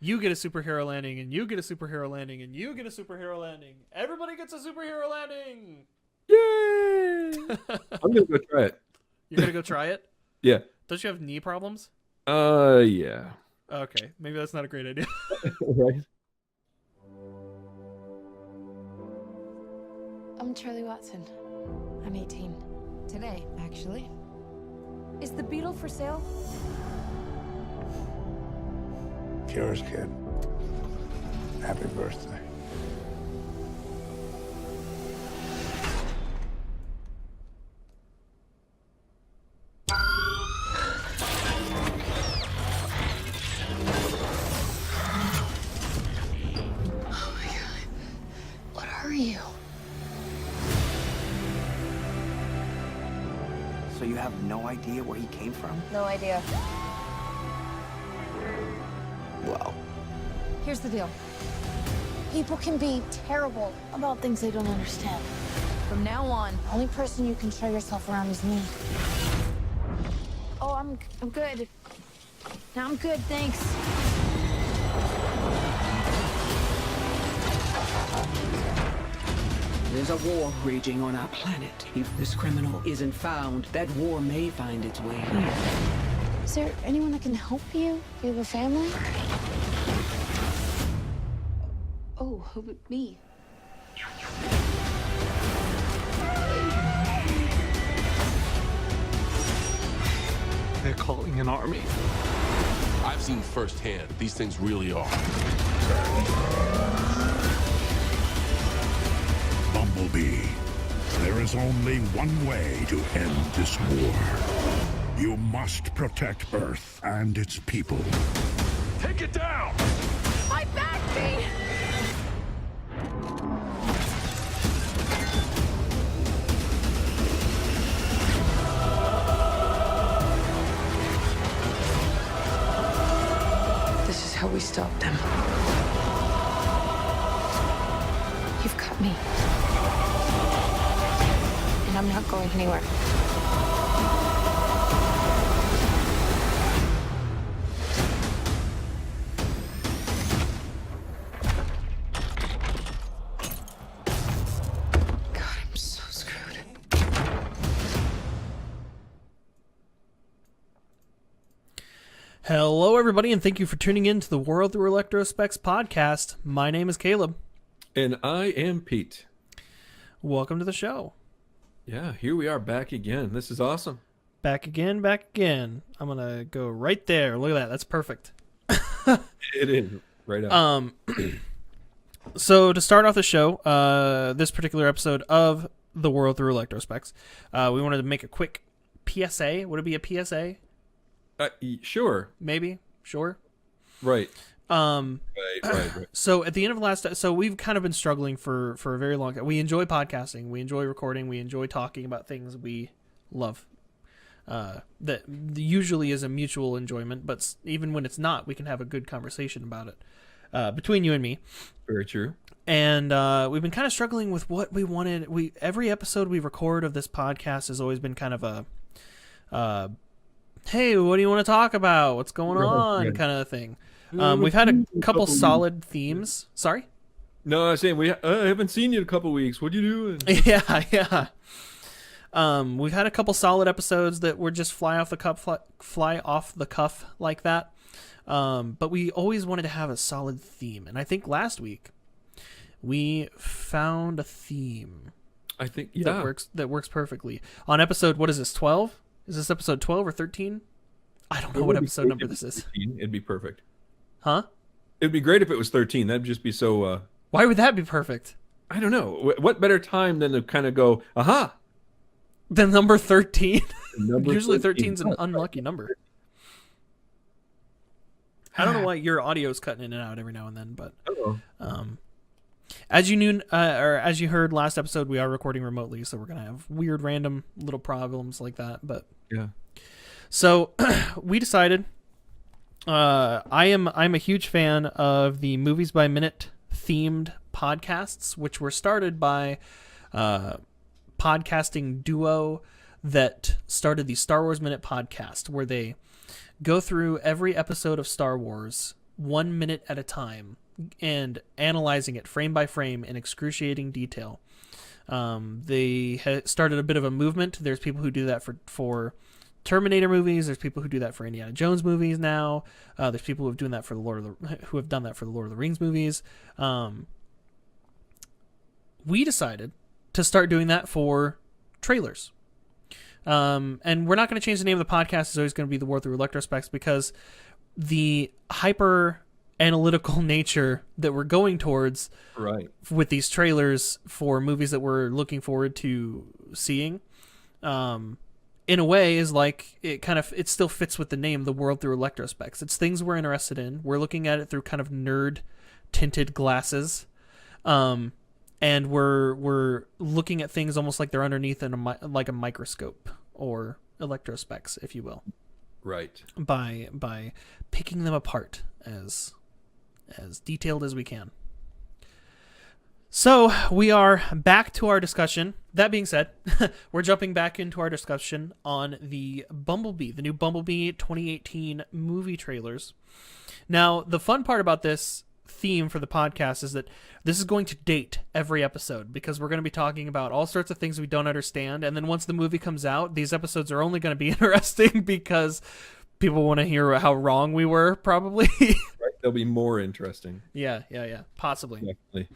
You get a superhero landing, and you get a superhero landing, and you get a superhero landing. Everybody gets a superhero landing. Yay! I'm gonna go try it. You're gonna go try it? Yeah. Don't you have knee problems? Yeah. Okay, maybe that's not a great idea. Right. I'm Charlie Watson. I'm 18. Today, actually. Is the Beetle for sale? Yours, kid. Happy birthday. Oh my god. What are you? So you have no idea where he came from? No idea. Well, Here's the deal. People can be terrible about things they don't understand. From now on, the only person you can show yourself around is me. Oh, I'm good. No, I'm good, thanks. There's a war raging on our planet. If this criminal isn't found, that war may find its way here. Is there anyone that can help you? Do you have a family? Oh, who but me? They're calling an army. I've seen firsthand, these things really are. Bumblebee, there is only one way to end this war. You must protect Earth and its people. Take it down! My back, me! This is how we stop them. You've got me. And I'm not going anywhere. God, I'm so screwed. Hello, everybody, and thank you for tuning in to the World Through Electrospecs podcast. My name is Caleb. And I am Pete. Welcome to the show. Yeah, here we are back again. This is awesome. Back again, back again. I'm going to go right there. Look at that. That's perfect. It is. Right up. So to start off the show, this particular episode of the World Through Electrospecs, we wanted to make a quick PSA. Would it be a PSA? Sure. Maybe? Sure. Right. Right. Right. So at the end of last, so we've kind of been struggling for a very long time. We enjoy podcasting, we enjoy recording, we enjoy talking about things we love. That usually is a mutual enjoyment, but even when it's not, we can have a good conversation about it between you and me. Very true. And we've been kind of struggling with what we wanted. Every episode we record of this podcast has always been kind of a hey, what do you want to talk about? What's going on? Kind of thing. We've had a couple solid themes. Sorry? No, I was saying I haven't seen you in a couple weeks. What are you doing? Yeah. We've had a couple solid episodes that were just fly off the cuff like that. But we always wanted to have a solid theme, and I think last week we found a theme. I think that works perfectly on episode. What is this? 12? Is this episode 12 or 13? I don't know what episode number this is. 13. It'd be perfect. Huh? It'd be great if it was 13. That'd just be so... Why would that be perfect? I don't know. What better time than to kind of go, aha! The number 13? Usually 13 is an unlucky number. I don't know why your audio's cutting in and out every now and then, but... as you knew, or as you heard last episode, we are recording remotely, so we're going to have weird, random little problems like that, but... Yeah. So, we decided... I'm a huge fan of the Movies by Minute themed podcasts, which were started by podcasting duo that started the Star Wars Minute podcast, where they go through every episode of Star Wars 1 minute at a time and analyzing it frame by frame in excruciating detail. They started a bit of a movement. There's people who do that for Terminator movies. There's people who do that for Indiana Jones movies now. There's people who have done that for the Lord of the Rings movies. We decided to start doing that for trailers. And we're not going to change the name of the podcast. It's always going to be the World Through Electrospecs, because the hyper analytical nature that we're going towards with these trailers for movies that we're looking forward to seeing, in a way, is like it still fits with the name, the World Through Electrospecs. It's things we're interested in. We're looking at it through kind of nerd tinted glasses, and we're looking at things almost like they're underneath like a microscope, or electrospecs, if you will. Right. By picking them apart as detailed as we can. So we are back to our discussion. That being said, we're jumping back into our discussion on the Bumblebee, the new Bumblebee 2018 movie trailers. Now, the fun part about this theme for the podcast is that this is going to date every episode, because we're going to be talking about all sorts of things we don't understand. And then once the movie comes out, these episodes are only going to be interesting because people want to hear how wrong we were, probably. Right? They'll be more interesting. Yeah. Possibly. Definitely.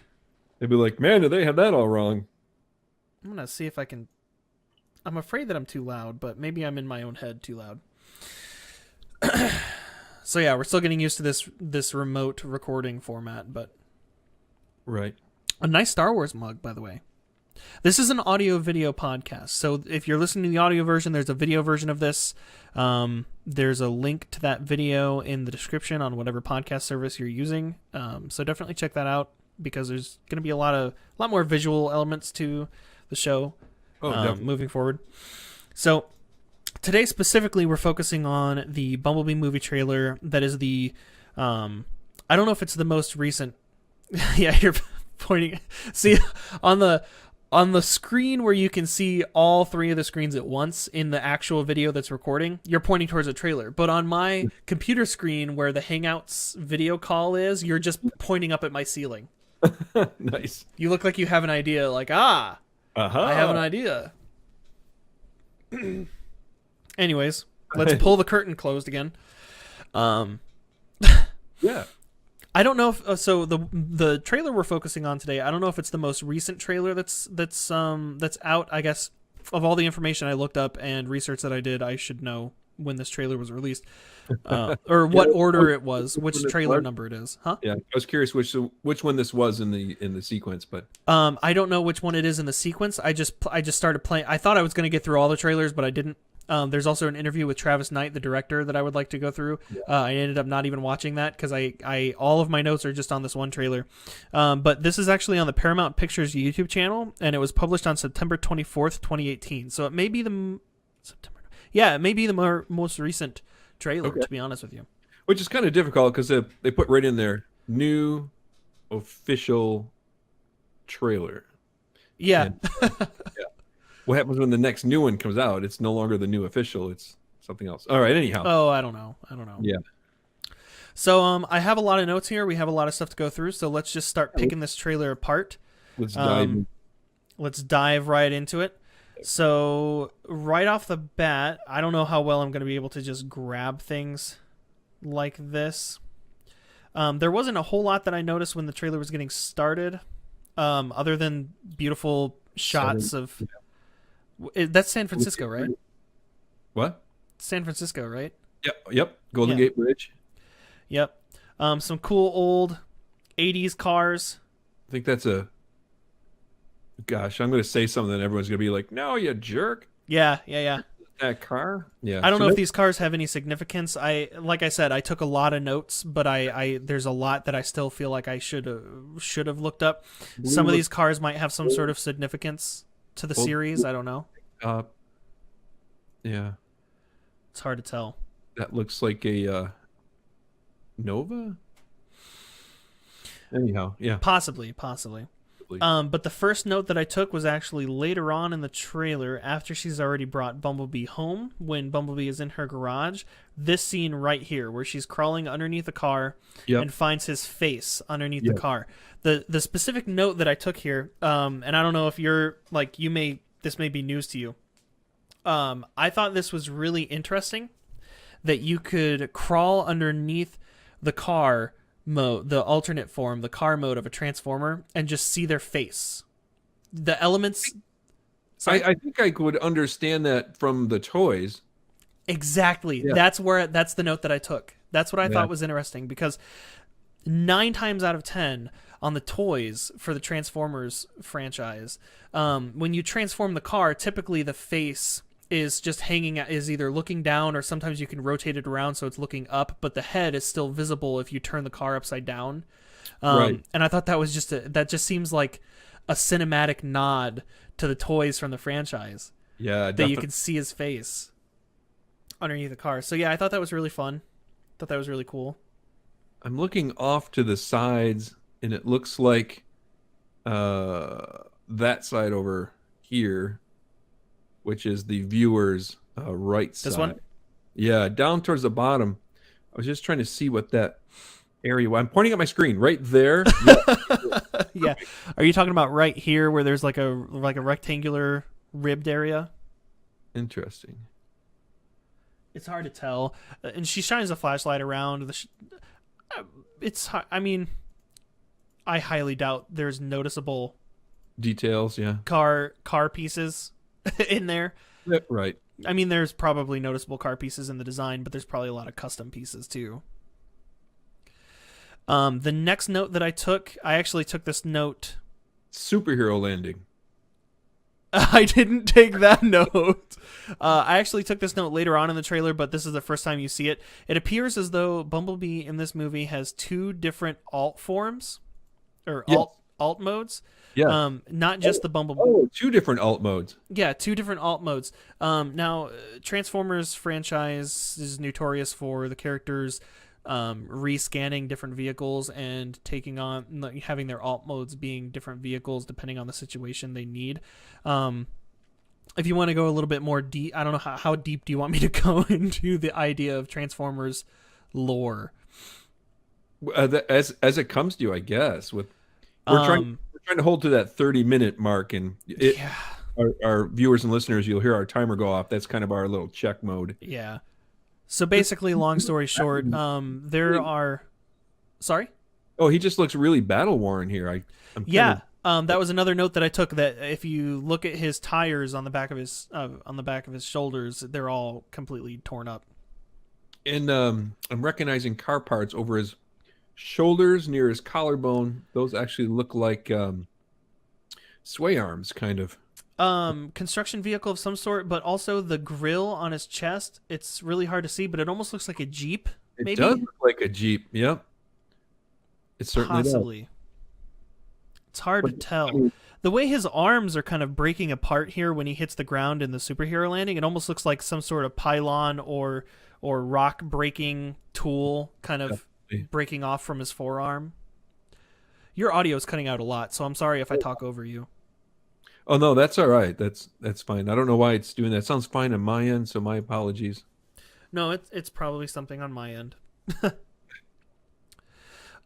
They'll be like, man, did they have that all wrong? I'm going to see if I can... I'm afraid that I'm too loud, but maybe I'm in my own head too loud. So yeah, we're still getting used to this remote recording format, but... Right. A nice Star Wars mug, by the way. This is an audio-video podcast, so if you're listening to the audio version, there's a video version of this. There's a link to that video in the description on whatever podcast service you're using. So definitely check that out, because there's going to be a lot more visual elements to the show moving forward. So today specifically, we're focusing on the Bumblebee movie trailer. That is the I don't know if it's the most recent. Yeah, you're pointing. See, on the screen where you can see all three of the screens at once in the actual video that's recording, you're pointing towards a trailer. But on my computer screen where the Hangouts video call is, you're just pointing up at my ceiling. Nice. You look like you have an idea, like, I have an idea. Anyways, let's pull the curtain closed again. Yeah. I don't know if so the trailer we're focusing on today, I don't know if it's the most recent trailer that's out. I guess of all the information I looked up and research that I did, I should know when this trailer was released, or what order it was, which trailer number it is. Huh? Yeah, I was curious which one this was in the sequence, but I don't know which one it is in the sequence. I just started playing. I thought I was going to get through all the trailers, but I didn't. There's also an interview with Travis Knight, the director, that I would like to go through. I ended up not even watching that because I all of my notes are just on this one trailer. But this is actually on the Paramount Pictures YouTube channel, and it was published on September 24th, 2018. So it may be the most recent trailer, to be honest with you. Which is kind of difficult because they put right in there, new official trailer. Yeah. And, what happens when the next new one comes out? It's no longer the new official. It's something else. All right. Anyhow. Oh, I don't know. Yeah. So I have a lot of notes here. We have a lot of stuff to go through. So let's just start picking this trailer apart. Let's dive. Let's dive right into it. So right off the bat, I don't know how well I'm going to be able to just grab things like this. There wasn't a whole lot that I noticed when the trailer was getting started, other than beautiful shots of... That's San Francisco, right? What? San Francisco, right? Yep. Golden Gate Bridge. Yep. Some cool old 80s cars. I think that's a... Gosh, I'm going to say something that everyone's going to be like, no, you jerk. Yeah. That car? Yeah. I don't know if these cars have any significance. Like I said, I took a lot of notes, but there's a lot that I still feel like I should have looked up. Some of these cars might have some sort of significance to the series. I don't know. Yeah. It's hard to tell. That looks like a Nova? Anyhow, yeah. Possibly. absolutely. But the first note that I took was actually later on in the trailer, after she's already brought Bumblebee home, when Bumblebee is in her garage. This scene right here, where she's crawling underneath the car and finds his face underneath the car. The specific note that I took here, and I don't know if you're like this may be news to you. I thought this was really interesting that you could crawl underneath the car mode, the alternate form, the car mode of a transformer, and just see their face. The elements. I think I would understand that from the toys. Exactly. Yeah. That's the note that I took. That's what I thought was interesting, because 9 times out of 10 on the toys for the Transformers franchise, when you transform the car, typically the face is just is either looking down, or sometimes you can rotate it around so it's looking up, but the head is still visible if you turn the car upside down. And I thought that was that just seems like a cinematic nod to the toys from the franchise. Yeah, that you can see his face underneath the car. So yeah, I thought that was really fun. Thought that was really cool. I'm looking off to the sides, and it looks like that side over here, which is the viewer's right side. This one? Yeah, down towards the bottom. I was just trying to see what that area was. I'm pointing at my screen right there. Yeah. Are you talking about right here where there's like a rectangular ribbed area? Interesting. It's hard to tell. And she shines a flashlight around. I mean, I highly doubt there's noticeable Details, yeah. car pieces in there. Yep, right. I mean, there's probably noticeable car pieces in the design, but there's probably a lot of custom pieces too. The next note that I actually took this note. Superhero landing. I didn't take that note. I actually took this note later on in the trailer, but this is the first time you see it. It appears as though Bumblebee in this movie has 2 different alt forms, or alt modes. Yeah. Not just the Bumblebee. Oh, 2 different alt modes. Yeah, 2 different alt modes. Now, Transformers franchise is notorious for the characters rescanning different vehicles and having their alt modes being different vehicles depending on the situation they need. If you want to go a little bit more deep, I don't know how deep do you want me to go into the idea of Transformers lore? As it comes to you, I guess. We're trying to hold to that 30-minute mark, and our viewers and listeners, you'll hear our timer go off. That's kind of our little check mode. Yeah. So basically, long story short, there are. Sorry. Oh, he just looks really battle worn here. That was another note that I took. That if you look at his tires on the back of his shoulders, they're all completely torn up. And I'm recognizing car parts over his shoulders near his collarbone. Those actually look like sway arms, kind of. Construction vehicle of some sort, but also the grill on his chest. It's really hard to see, but it almost looks like a Jeep. Maybe? It does look like a Jeep. Yep. It certainly Possibly. does. It's hard to tell. The way his arms are kind of breaking apart here when he hits the ground in the superhero landing, it almost looks like some sort of pylon or rock breaking tool kind of breaking off from his forearm. Your audio is cutting out a lot, so I'm sorry if I talk over you. Oh no, that's all right. That's fine. I don't know why it's doing that. It sounds fine on my end, so my apologies. No, it's probably something on my end.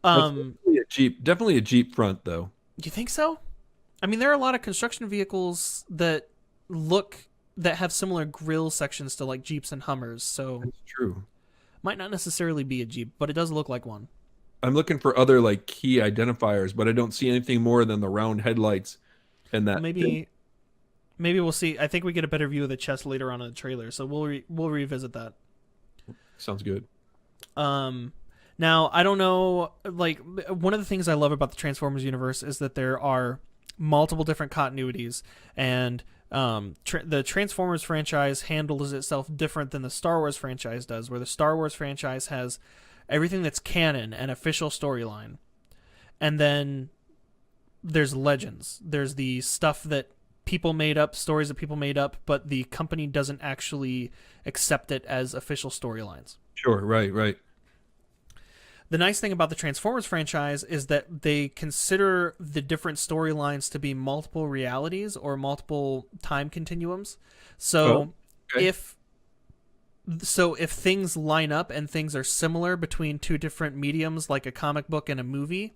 Definitely a Jeep front though. You think so? I mean, there are a lot of construction vehicles that have similar grill sections to like Jeeps and Hummers, so that's true. Might not necessarily be a Jeep, but it does look like one. I'm looking for other like key identifiers, but I don't see anything more than the round headlights and that. Maybe we'll see. I think we get a better view of the chest later on in the trailer, so we'll revisit that. Sounds good. Now, I don't know, like, one of the things I love about the Transformers universe is that there are multiple different continuities, and the Transformers franchise handles itself different than the Star Wars franchise does, where the Star Wars franchise has everything that's canon and official storyline. And then there's legends. There's the stuff that people made up, stories that people made up, but the company doesn't actually accept it as official storylines. Sure, right. the nice thing about the Transformers franchise is that they consider the different storylines to be multiple realities or multiple time continuums. So if things line up and things are similar between two different mediums, like a comic book and a movie,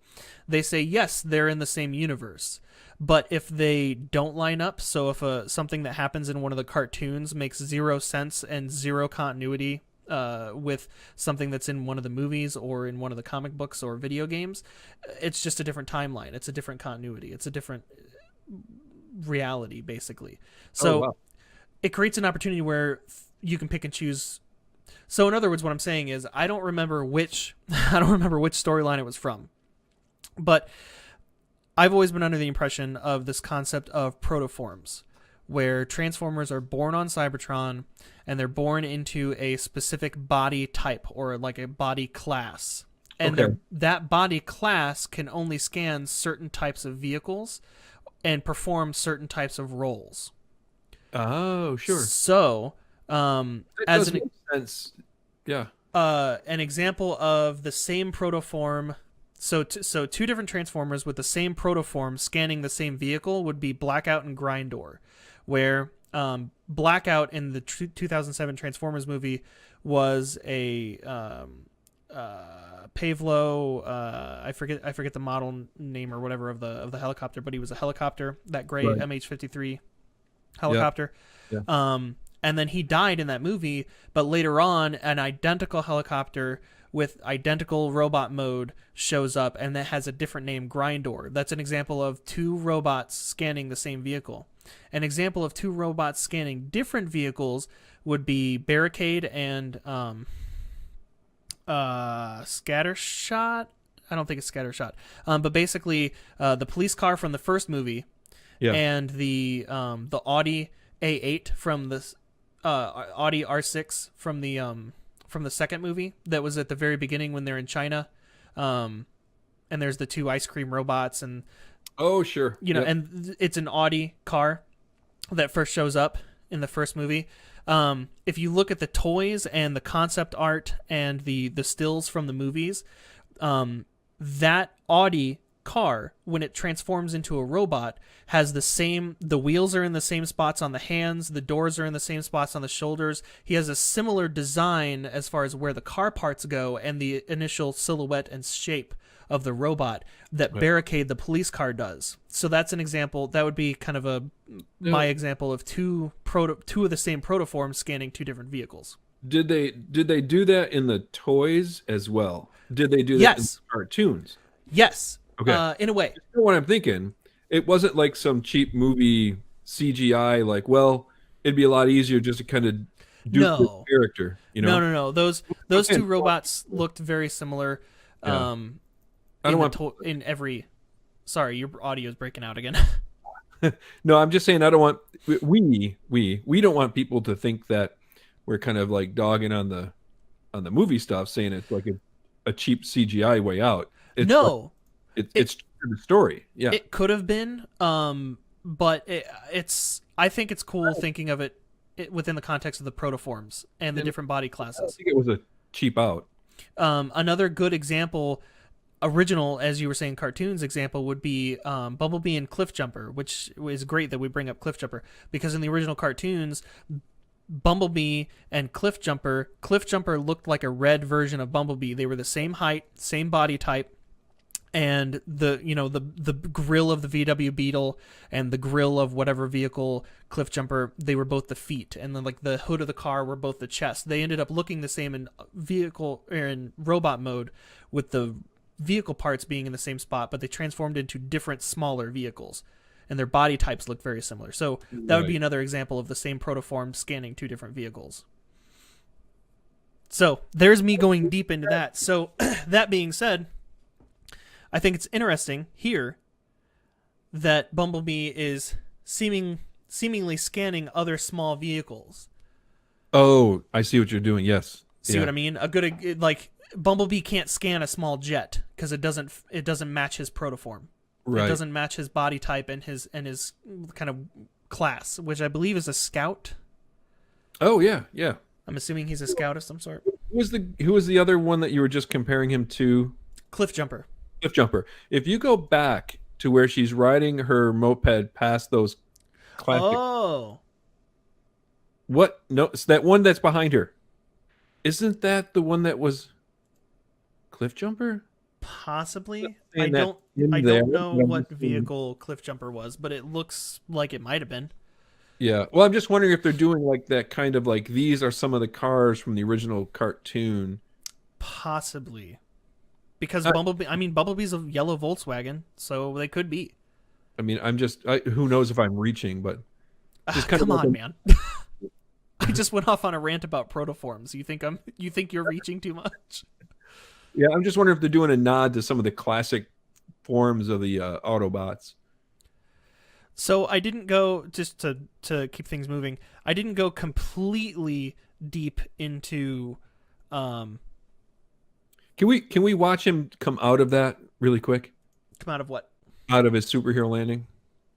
they say, yes, they're in the same universe. But if they don't line up, so if something that happens in one of the cartoons makes zero sense and zero continuity with something that's in one of the movies or in one of the comic books or video games, it's just a different timeline. It's a different continuity. It's a different reality, basically. So it creates an opportunity where you can pick and choose. So in other words, what I'm saying is I don't remember which storyline it was from, but I've always been under the impression of this concept of protoforms, where Transformers are born on Cybertron and they're born into a specific body type or like a body class. And that body class can only scan certain types of vehicles and perform certain types of roles. Oh, sure. So, as an sense, yeah. An example of the same protoform. So two different Transformers with the same protoform scanning the same vehicle would be Blackout and Grindor, where Blackout in the 2007 Transformers movie was a Pavlo. I forget the model name or whatever of the helicopter, but he was a helicopter, that gray MH-53 helicopter. Yeah. And then he died in that movie, but later on, an identical helicopter with identical robot mode shows up, and that has a different name, Grindor. That's an example of two robots scanning the same vehicle. An example of two robots scanning different vehicles would be Barricade and Scattershot. I don't think it's Scattershot. But basically, the police car from the first movie and the Audi A8 from the Audi R6 from the second movie that was at the very beginning when they're in China, and there's the two ice cream robots and and it's an Audi car that first shows up in the first movie. If you look at the toys and the concept art and the stills from the movies, that Audi car, when it transforms into a robot, has the wheels are in the same spots on the hands, the doors are in the same spots on the shoulders. He has a similar design as far as where the car parts go and the initial silhouette and shape of the robot that Barricade, the police car, does. So that's an example. That would be kind of my example of two of the same protoforms scanning two different vehicles. Did they do that in the toys as well? Did they do that in the cartoons? Yes. Okay. In a way. You know what I'm thinking? It wasn't like some cheap movie CGI, like, well, it'd be a lot easier just to kind of do the character, you know? No. Those two robots looked very similar. Yeah. I don't want in every. Sorry, your audio is breaking out again. No, I'm just saying I don't want we don't want people to think that we're kind of like dogging on the movie stuff, saying it's like a cheap CGI way out. It's it's the story. Yeah, it could have been, but I think it's cool thinking of it within the context of the protoforms and the different body classes. I think it was a cheap out. Another good example, original, as you were saying, cartoons example would be Bumblebee and Cliffjumper, which is great that we bring up Cliffjumper because in the original cartoons, Bumblebee and Cliffjumper looked like a red version of Bumblebee. They were the same height, same body type. And the grill of the VW Beetle and the grill of whatever vehicle Cliffjumper, they were both the feet, and then like the hood of the car were both the chest. They ended up looking the same in vehicle or in robot mode, with the vehicle parts being in the same spot, but they transformed into different smaller vehicles, and their body types look very similar. So that would be another example of the same protoform scanning two different vehicles. So there's me going deep into that. So that being said, I think it's interesting here that Bumblebee is seemingly scanning other small vehicles. Oh, I see what you're doing. Yes. See what I mean? Bumblebee can't scan a small jet because it doesn't match his protoform. Right. It doesn't match his body type and his kind of class, which I believe is a scout. Oh yeah, yeah. I'm assuming he's a scout of some sort. Who was the other one that you were just comparing him to? Cliff Jumper. Cliff Jumper. If you go back to where she's riding her moped past those classic, Oh, what? No, it's that one that's behind her. Isn't that the one that was Cliff Jumper? possibly. Saying I that don't. in I there, don't know but I'm what just- vehicle Cliff Jumper was, but it looks like it might have been. Yeah. Well, I'm just wondering if they're doing like that kind of like these are some of the cars from the original cartoon. Possibly, because Bumblebee. I mean, Bumblebee's a yellow Volkswagen, so they could be. I mean, who knows if I'm reaching, but just kind Come of like on, man. I just went off on a rant about protoforms. You think you're reaching too much? Yeah, I'm just wondering if they're doing a nod to some of the classic forms of the Autobots. So I didn't go, just to keep things moving, I didn't go completely deep into Can we watch him come out of that really quick? come out of what? Out of his superhero landing?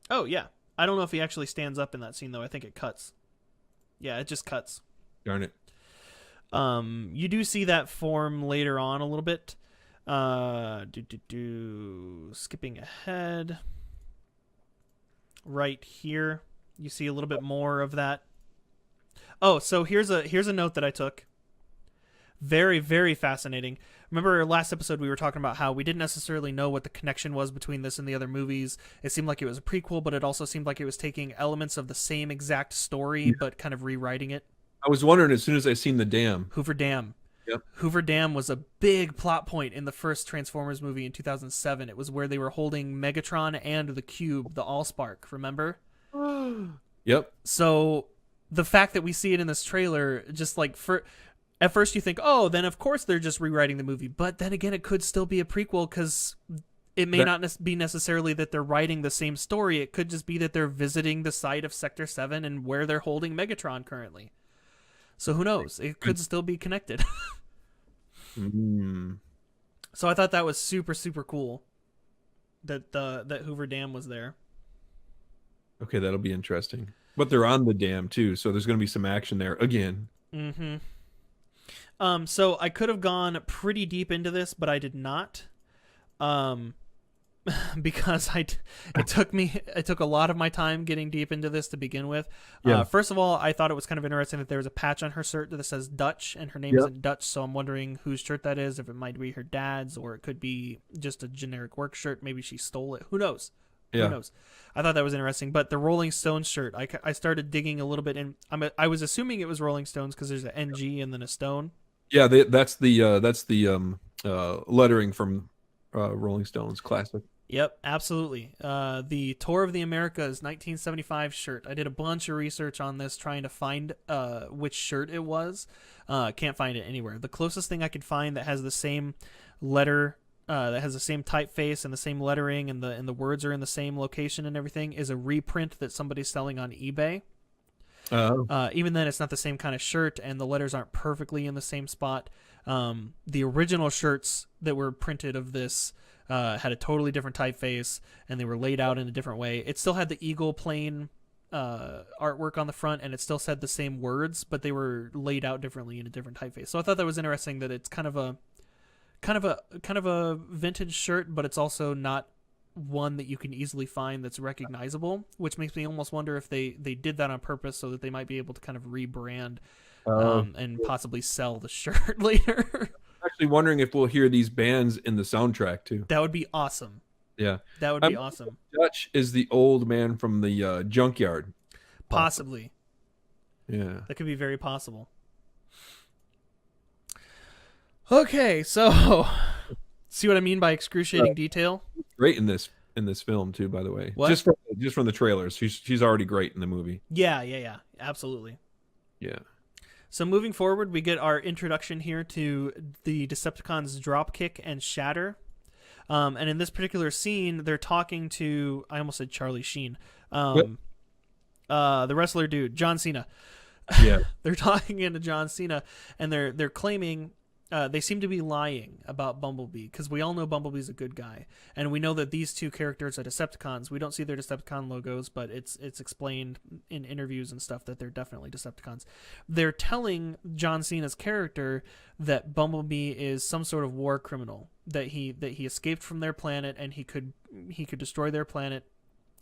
Oh yeah. I don't know if he actually stands up in that scene though. I think it cuts. Yeah, it just cuts. Darn it. You do see that form later on a little bit. Skipping ahead. Right here, you see a little bit more of that. Oh, so here's a note that I took. Very, very fascinating. Remember last episode we were talking about how we didn't necessarily know what the connection was between this and the other movies. It seemed like it was a prequel, but it also seemed like it was taking elements of the same exact story, but kind of rewriting it. I was wondering as soon as I seen the dam. Hoover Dam. Yep. Hoover Dam was a big plot point in the first Transformers movie in 2007. It was where they were holding Megatron and the Cube, the Allspark, remember? Yep. So the fact that we see it in this trailer, just like at first you think, oh, then of course they're just rewriting the movie. But then again, it could still be a prequel because it may not be necessarily that they're writing the same story. It could just be that they're visiting the site of Sector 7 and where they're holding Megatron currently. So who knows? It could still be connected. So I thought that was super, super cool that that Hoover Dam was there. Okay, that'll be interesting. But they're on the dam too, so there's going to be some action there again. Mm-hmm. So I could have gone pretty deep into this, but I did not. Because it took a lot of my time getting deep into this to begin with. Yeah. First of all, I thought it was kind of interesting that there was a patch on her shirt that says Dutch, and her name isn't Dutch, so I'm wondering whose shirt that is, if it might be her dad's, or it could be just a generic work shirt. Maybe she stole it. Who knows? Yeah. Who knows? I thought that was interesting. But the Rolling Stones shirt, I started digging a little bit, and I was assuming it was Rolling Stones because there's an NG and then a stone. Yeah, that's the lettering from Rolling Stones classic. Yep, absolutely. The Tour of the Americas 1975 shirt. I did a bunch of research on this trying to find which shirt it was. Can't find it anywhere. The closest thing I could find that has the same letter, that has the same typeface and the same lettering, and the words are in the same location and everything, is a reprint that somebody's selling on eBay. Even then, it's not the same kind of shirt, and the letters aren't perfectly in the same spot. The original shirts that were printed of this had a totally different typeface, and they were laid out in a different way. It still had the eagle plane artwork on the front, and it still said the same words, but they were laid out differently in a different typeface. So I thought that was interesting that it's kind of a vintage shirt, but it's also not one that you can easily find that's recognizable, which makes me almost wonder if they did that on purpose so that they might be able to kind of rebrand and possibly sell the shirt later. Actually wondering if we'll hear these bands in the soundtrack too. That would be awesome. Yeah. That would be awesome. Dutch is the old man from the junkyard. Possibly. Yeah. That could be very possible. Okay, so see what I mean by excruciating detail? Great in this film too, by the way. What? Just from the trailers. She's already great in the movie. Yeah. Absolutely. Yeah. So moving forward, we get our introduction here to the Decepticons Dropkick and Shatter. And in this particular scene, they're talking to, I almost said Charlie Sheen, the wrestler dude, John Cena. Yeah. They're talking into John Cena, and they're claiming they seem to be lying about Bumblebee, because we all know Bumblebee's a good guy, and we know that these two characters are Decepticons. We don't see their Decepticon logos, but it's explained in interviews and stuff that they're definitely Decepticons. They're telling John Cena's character that Bumblebee is some sort of war criminal, that he escaped from their planet and he could destroy their planet,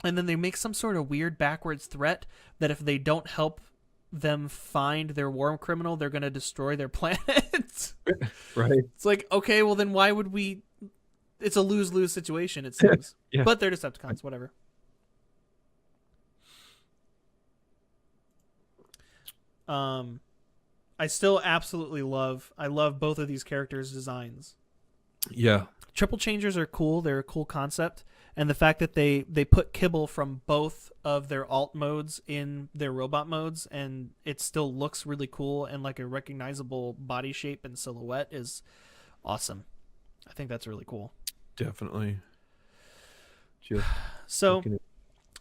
and then they make some sort of weird backwards threat that if they don't help them find their war criminal, they're going to destroy their planet. Right. It's like, okay, well then why would we? It's a lose-lose situation, it seems. Yeah. But they're Decepticons, whatever. I still absolutely love both of these characters' designs. Yeah. Triple changers are cool. They're a cool concept. And the fact that they put kibble from both of their alt modes in their robot modes, and it still looks really cool and like a recognizable body shape and silhouette is awesome. I think that's really cool. Definitely. So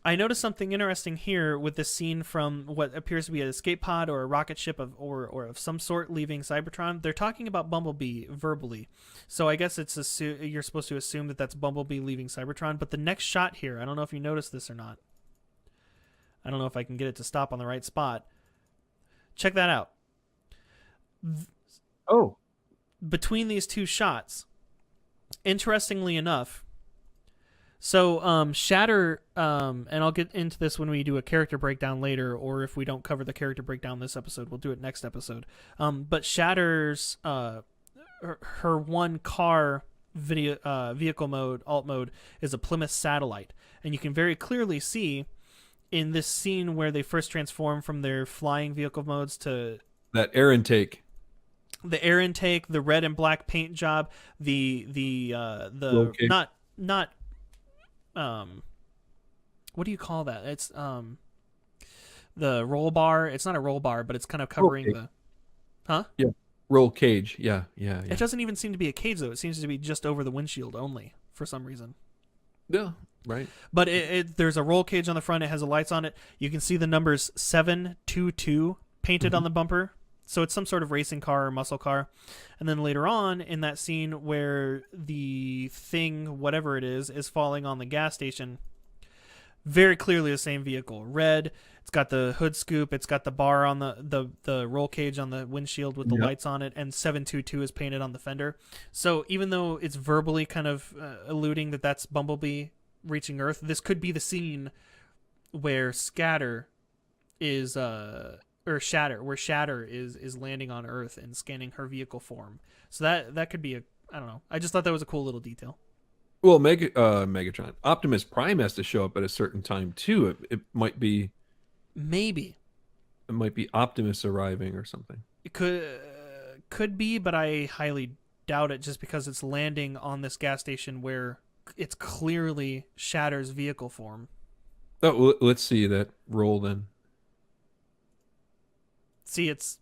I noticed something interesting here with this scene from what appears to be an escape pod or a rocket ship or of some sort leaving Cybertron. They're talking about Bumblebee verbally. So I guess you're supposed to assume that that's Bumblebee leaving Cybertron. But the next shot here, I don't know if you noticed this or not. I don't know if I can get it to stop on the right spot. Check that out. Oh. Between these two shots, interestingly enough, so Shatter, and I'll get into this when we do a character breakdown later, or if we don't cover the character breakdown this episode, we'll do it next episode. But Shatter's her one car vehicle mode, alt mode, is a Plymouth Satellite, and you can very clearly see in this scene where they first transform from their flying vehicle modes to that air intake. The air intake, the red and black paint job, the okay. not what do you call that? It's the roll bar. It's not a roll bar, but it's kind of covering the Yeah. Roll cage. Yeah. It doesn't even seem to be a cage though. It seems to be just over the windshield only for some reason. Yeah, right. But there's a roll cage on the front. It has the lights on it. You can see the numbers 722 painted on the bumper. So it's some sort of racing car or muscle car. And then later on in that scene where the thing, whatever it is falling on the gas station, very clearly the same vehicle. Red, it's got the hood scoop, it's got the bar on the roll cage on the windshield with the lights on it, and 722 is painted on the fender. So even though it's verbally kind of alluding that that's Bumblebee reaching Earth, this could be the scene where Shatter is landing on Earth and scanning her vehicle form. So that could be I don't know. I just thought that was a cool little detail. Well, Megatron, Optimus Prime has to show up at a certain time too. It might be Optimus arriving or something. It could be, but I highly doubt it, just because it's landing on this gas station where it's clearly Shatter's vehicle form. Oh, well, let's see that roll then. See, it's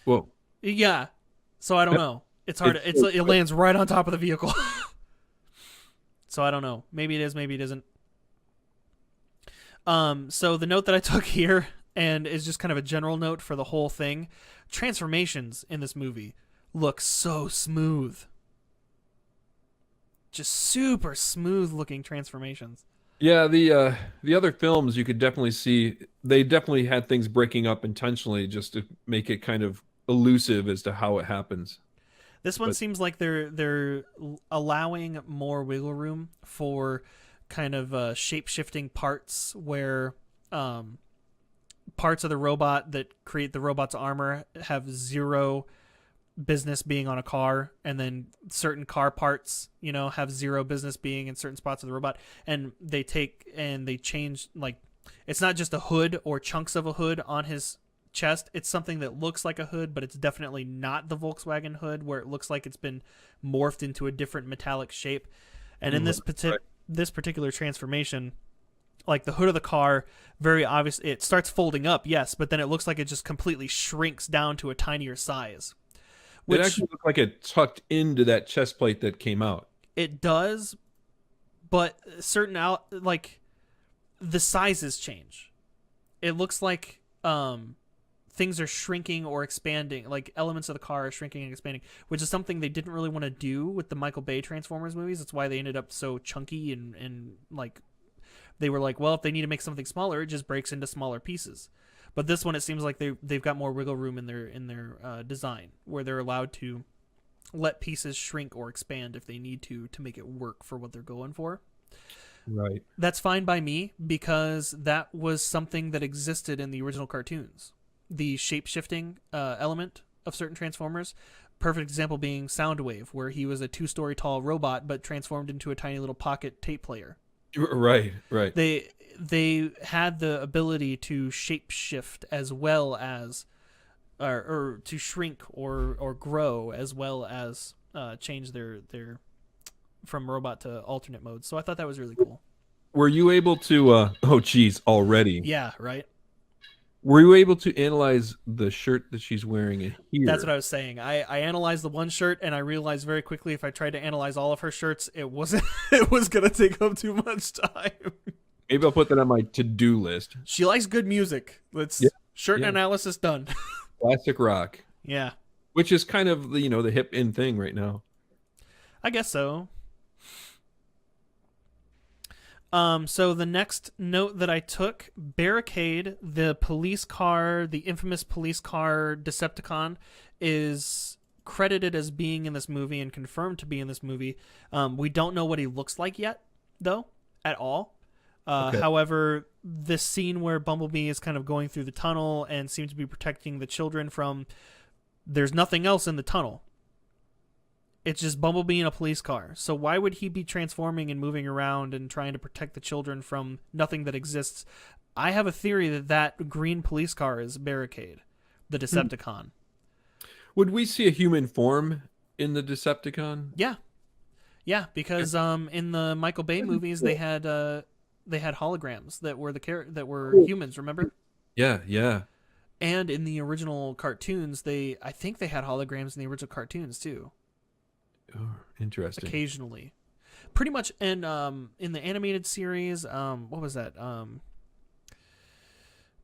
whoa. Yeah. So I don't know. It's hard. It lands right on top of the vehicle. So I don't know. Maybe it is. Maybe it isn't. So the note that I took here, and is just kind of a general note for the whole thing, transformations in this movie look so smooth. Just super smooth looking transformations. Yeah, the other films you could definitely see, they definitely had things breaking up intentionally just to make it kind of elusive as to how it happens. This one seems like they're allowing more wiggle room for kind of shape-shifting parts where parts of the robot that create the robot's armor have zero business being on a car, and then certain car parts, have zero business being in certain spots of the robot, and they change, like, it's not just a hood or chunks of a hood on his chest. It's something that looks like a hood, but it's definitely not the Volkswagen hood, where it looks like it's been morphed into a different metallic shape. And in this particular transformation, like the hood of the car, very obvious, it starts folding up, yes, but then it looks like it just completely shrinks down to a tinier size. It actually looked like it tucked into that chest plate that came out. It does, but the sizes change. It looks like things are shrinking or expanding, like elements of the car are shrinking and expanding, which is something they didn't really want to do with the Michael Bay Transformers movies. That's why they ended up so chunky and like they were like, well, if they need to make something smaller, it just breaks into smaller pieces. But this one, it seems like they've got more wiggle room in their design, where they're allowed to let pieces shrink or expand if they need to make it work for what they're going for. Right. That's fine by me, because that was something that existed in the original cartoons. The shape-shifting element of certain Transformers. Perfect example being Soundwave, where he was a 2-story tall robot but transformed into a tiny little pocket tape player. Right. They had the ability to shape-shift as well as, or to shrink or grow, as well as change their from robot to alternate modes. So I thought that was really cool. Were you able to? Oh, geez, already. Yeah, right. Were you able to analyze the shirt that she's wearing in here? That's what I was saying. I analyzed the one shirt, and I realized very quickly if I tried to analyze all of her shirts, it was going to take up too much time. Maybe I'll put that on my to-do list. She likes good music. Shirt analysis done. Classic rock. Yeah. Which is kind of the hip in thing right now. I guess so. So the next note that I took, Barricade, the police car, the infamous police car Decepticon, is credited as being in this movie and confirmed to be in this movie. We don't know what he looks like yet, though, at all. Okay. However, this scene where Bumblebee is kind of going through the tunnel and seems to be protecting the children from... There's nothing else in the tunnel. It's just Bumblebee in a police car. So why would he be transforming and moving around and trying to protect the children from nothing that exists? I have a theory that green police car is Barricade, the Decepticon. Would we see a human form in the Decepticon? Yeah. Yeah, because in the Michael Bay movies they had holograms that were humans, remember? Yeah. And in the original cartoons, I think they had holograms in the original cartoons too. Oh, interesting. Occasionally, pretty much in the animated series, what was that?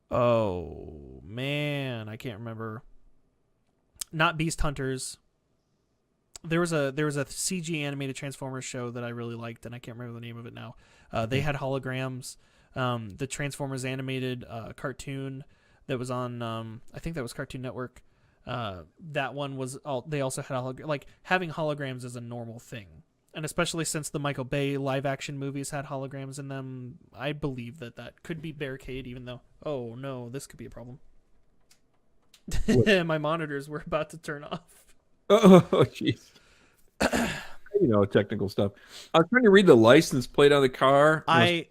Oh man, I can't remember. Not Beast Hunters. There was a CG animated Transformers show that I really liked, and I can't remember the name of it now. They had holograms. The Transformers animated cartoon that was on, I think that was Cartoon Network. That one was they also had like having holograms is a normal thing, and especially since the Michael Bay live action movies had holograms in them, I believe that could be Barricade. Even though, oh no, this could be a problem. My monitors were about to turn off. Oh jeez. Technical stuff. I was trying to read the license plate on the car. I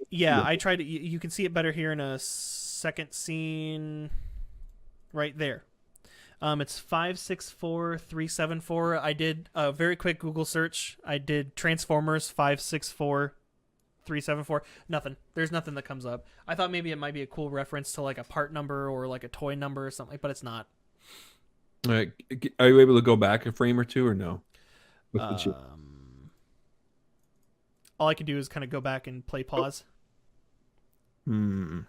tried to. You can see it better here in a second scene, right there. It's 564374. I did a very quick Google search. I did Transformers 564374. Nothing. There's nothing that comes up. I thought maybe it might be a cool reference to like a part number or like a toy number or something, but it's not. All right. Are you able to go back a frame or two or no? All I can do is kind of go back and play pause. Hmm.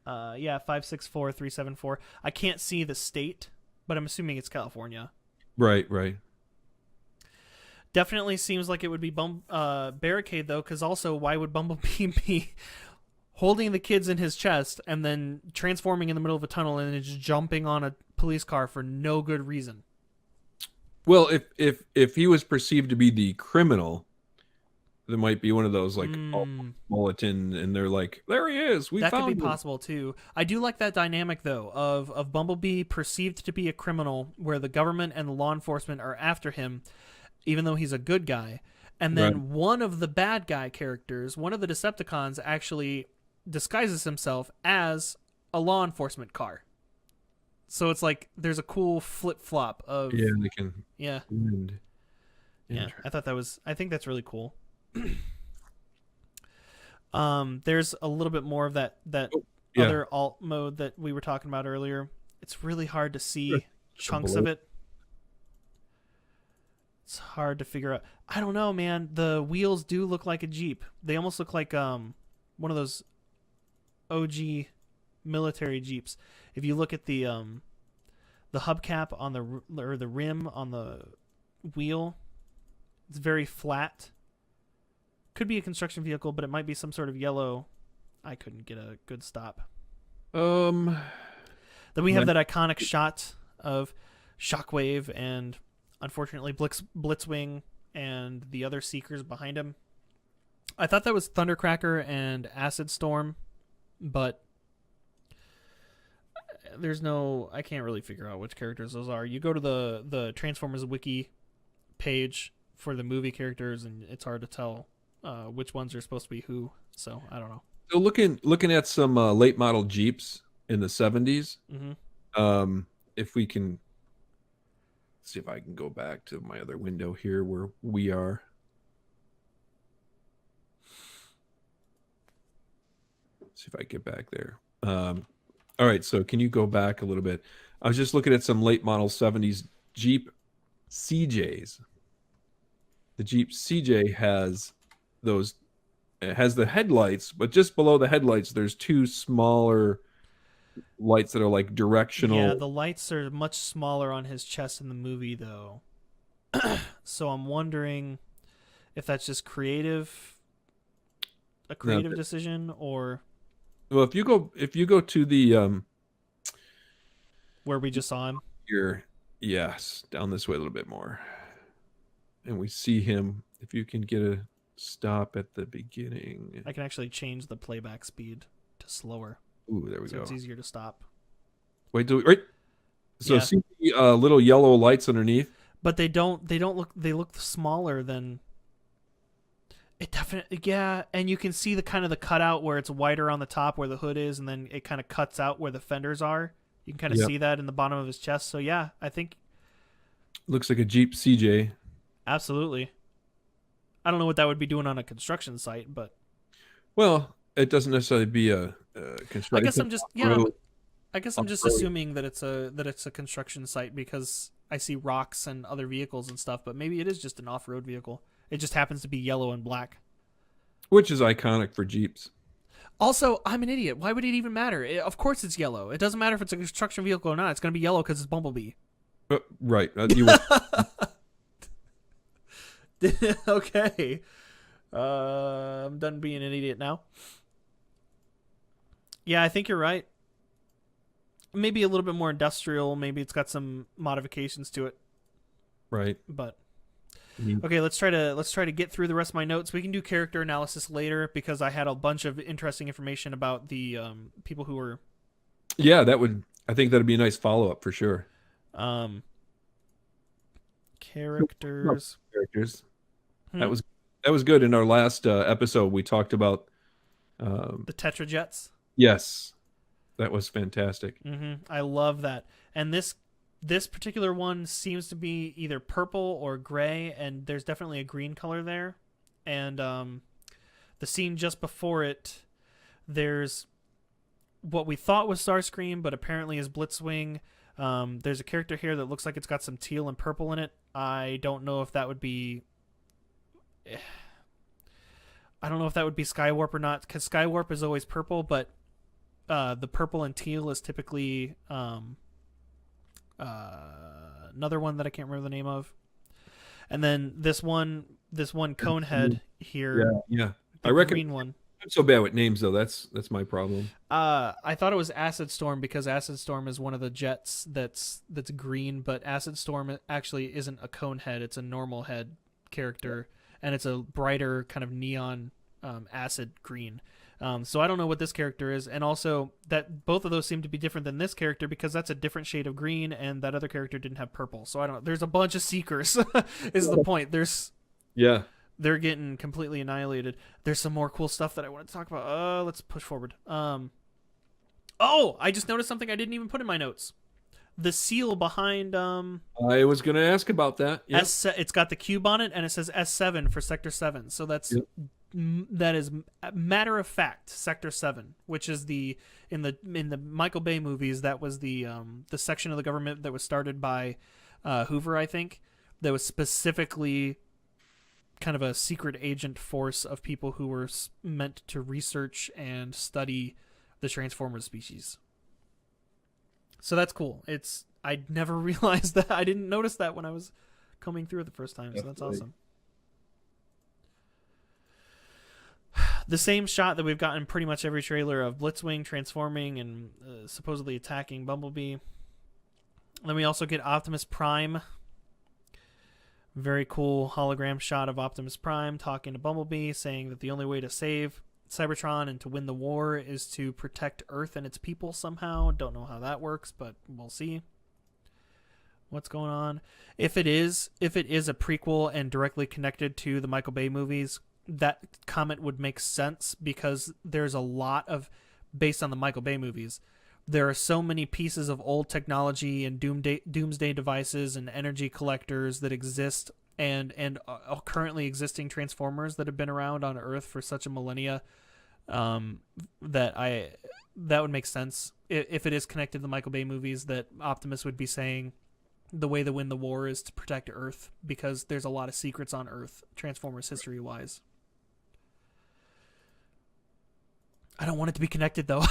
564374. I can't see the state, but I'm assuming it's California. Right. Definitely seems like it would be Barricade, though, because also, why would Bumblebee be holding the kids in his chest and then transforming in the middle of a tunnel and then just jumping on a police car for no good reason? Well, if he was perceived to be the criminal, there might be one of those like bulletin, and they're like, "There he is. We found him." That could be possible too. I do like that dynamic though of Bumblebee perceived to be a criminal, where the government and the law enforcement are after him, even though he's a good guy. And then one of the bad guy characters, one of the Decepticons, actually disguises himself as a law enforcement car. So it's like there's a cool flip flop of they can I think that's really cool. There's a little bit more of that other alt mode that we were talking about earlier. It's really hard to see chunks of it. It's hard to figure out. I don't know, man. The wheels do look like a Jeep. They almost look like one of those OG military Jeeps. If you look at the the hubcap on the rim on the wheel. It's very flat. Could be a construction vehicle, but it might be some sort of yellow. I couldn't get a good stop. Then we have that iconic shot of Shockwave and, unfortunately, Blitzwing and the other Seekers behind him. I thought that was Thundercracker and Acid Storm, but I can't really figure out which characters those are. You go to the Transformers Wiki page for the movie characters, and it's hard to tell which ones are supposed to be who. So I don't know. So looking at some late model Jeeps in the 70s. Mm-hmm. If we can see if I can go back to my other window here where we are. See if I get back there. All right, so can you go back a little bit? I was just looking at some late model 70s Jeep CJs. The Jeep CJ has those. It has the headlights, but just below the headlights, there's two smaller lights that are like directional. Yeah, the lights are much smaller on his chest in the movie, though. So I'm wondering if that's just a creative decision, or well, if you go to the where we just saw him here, yes, down this way a little bit more, and we see him. If you can get a stop at the beginning, I can actually change the playback speed to slower. Ooh, there we so go. It's easier to stop. Wait, right. So Yeah. see the little yellow lights underneath, but they don't look. They look smaller than. It definitely, yeah, and you can see the kind of the cutout where it's whiter on the top where the hood is, and then it kind of cuts out where the fenders are. You can kind of see that in the bottom of his chest. So yeah, I think looks like a Jeep CJ. Absolutely. I don't know what that would be doing on a construction site, but well, it doesn't necessarily be a construction. I guess I'm just I guess I'm just assuming that it's a construction site because I see rocks and other vehicles and stuff, but maybe it is just an off-road vehicle. It just happens to be yellow and black. Which is iconic for Jeeps. Also, I'm an idiot. Why would it even matter? Of course it's yellow. It doesn't matter if it's a construction vehicle or not. It's going to be yellow because it's Bumblebee. Right. Okay. I'm done being an idiot now. Yeah, I think you're right. Maybe a little bit more industrial. Maybe it's got some modifications to it. Right. But okay, let's try to get through the rest of my notes. We can do character analysis later because I had a bunch of interesting information about the people who were. Yeah, I think that'd be a nice follow up for sure. Characters. That was good. In our last episode, we talked about the Tetra Jets. Yes, that was fantastic. Mm-hmm. I love that. And this particular one seems to be either purple or gray, and there's definitely a green color there. And the scene just before it, there's what we thought was Starscream, but apparently is Blitzwing. There's a character here that looks like it's got some teal and purple in it. I don't know if that would be... I don't know if that would be Skywarp or not, because Skywarp is always purple, but the purple and teal is typically another one that I can't remember the name of. And then this one Conehead here. Yeah. The I reckon green one. I'm so bad with names though. That's my problem. I thought it was Acid Storm because Acid Storm is one of the jets that's green, but Acid Storm actually isn't a Conehead. It's a normal head character, and it's a brighter kind of neon acid green. So I don't know what this character is, and also that both of those seem to be different than this character because that's a different shade of green, and that other character didn't have purple. So I don't know. There's a bunch of Seekers is the point. They're getting completely annihilated. There's some more cool stuff that I want to talk about. Let's push forward. I just noticed something I didn't even put in my notes. The seal behind I was going to ask about that. Yep. It's got the cube on it, and it says S7 for Sector 7. So that is matter of fact Sector 7, which is in the Michael Bay movies, that was the section of the government that was started by Hoover, I think, that was specifically kind of a secret agent force of people who were meant to research and study the Transformers species. So that's cool. I never realized that. I didn't notice that when I was combing through it the first time, so that's awesome. The same shot that we've gotten pretty much every trailer of Blitzwing transforming and supposedly attacking Bumblebee. Then we also get Optimus Prime. Very cool hologram shot of Optimus Prime talking to Bumblebee, saying that the only way to save Cybertron and to win the war is to protect Earth and its people somehow. Don't know how that works, but we'll see what's going on. If it is a prequel and directly connected to the Michael Bay movies, that comment would make sense, because there's a lot of, based on the Michael Bay movies, there are so many pieces of old technology and doomsday devices and energy collectors that exist, and currently existing Transformers that have been around on Earth for such a millennia, that would make sense if it is connected to the Michael Bay movies, that Optimus would be saying the way to win the war is to protect Earth, because there's a lot of secrets on Earth, Transformers history-wise. I don't want it to be connected, though.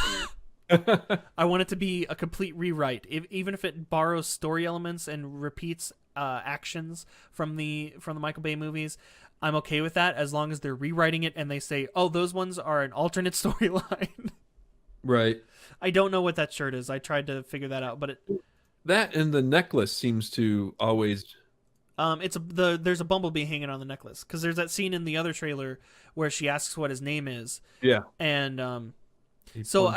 I want it to be a complete rewrite, even if it borrows story elements and repeats actions from the Michael Bay movies. I'm okay with that, as long as they're rewriting it and they say, "Oh, those ones are an alternate storyline." Right. I don't know what that shirt is. I tried to figure that out, but that and the necklace seems to always. There's a Bumblebee hanging on the necklace, because there's that scene in the other trailer where she asks what his name is. Yeah. And so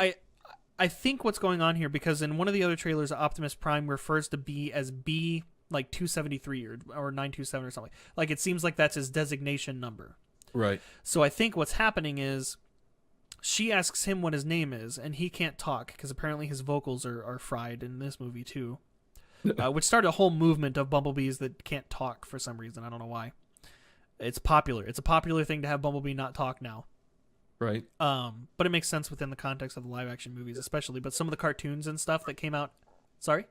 I think what's going on here, because in one of the other trailers, Optimus Prime refers to B as B, like 273 or 927 or something. Like, it seems like that's his designation number. Right. So I think what's happening is she asks him what his name is, and he can't talk, because apparently his vocals are fried in this movie too. Which started a whole movement of Bumblebees that can't talk for some reason. I don't know why. It's popular. It's a popular thing to have Bumblebee not talk now. Right. But it makes sense within the context of the live action movies, especially. But some of the cartoons and stuff that came out. Sorry?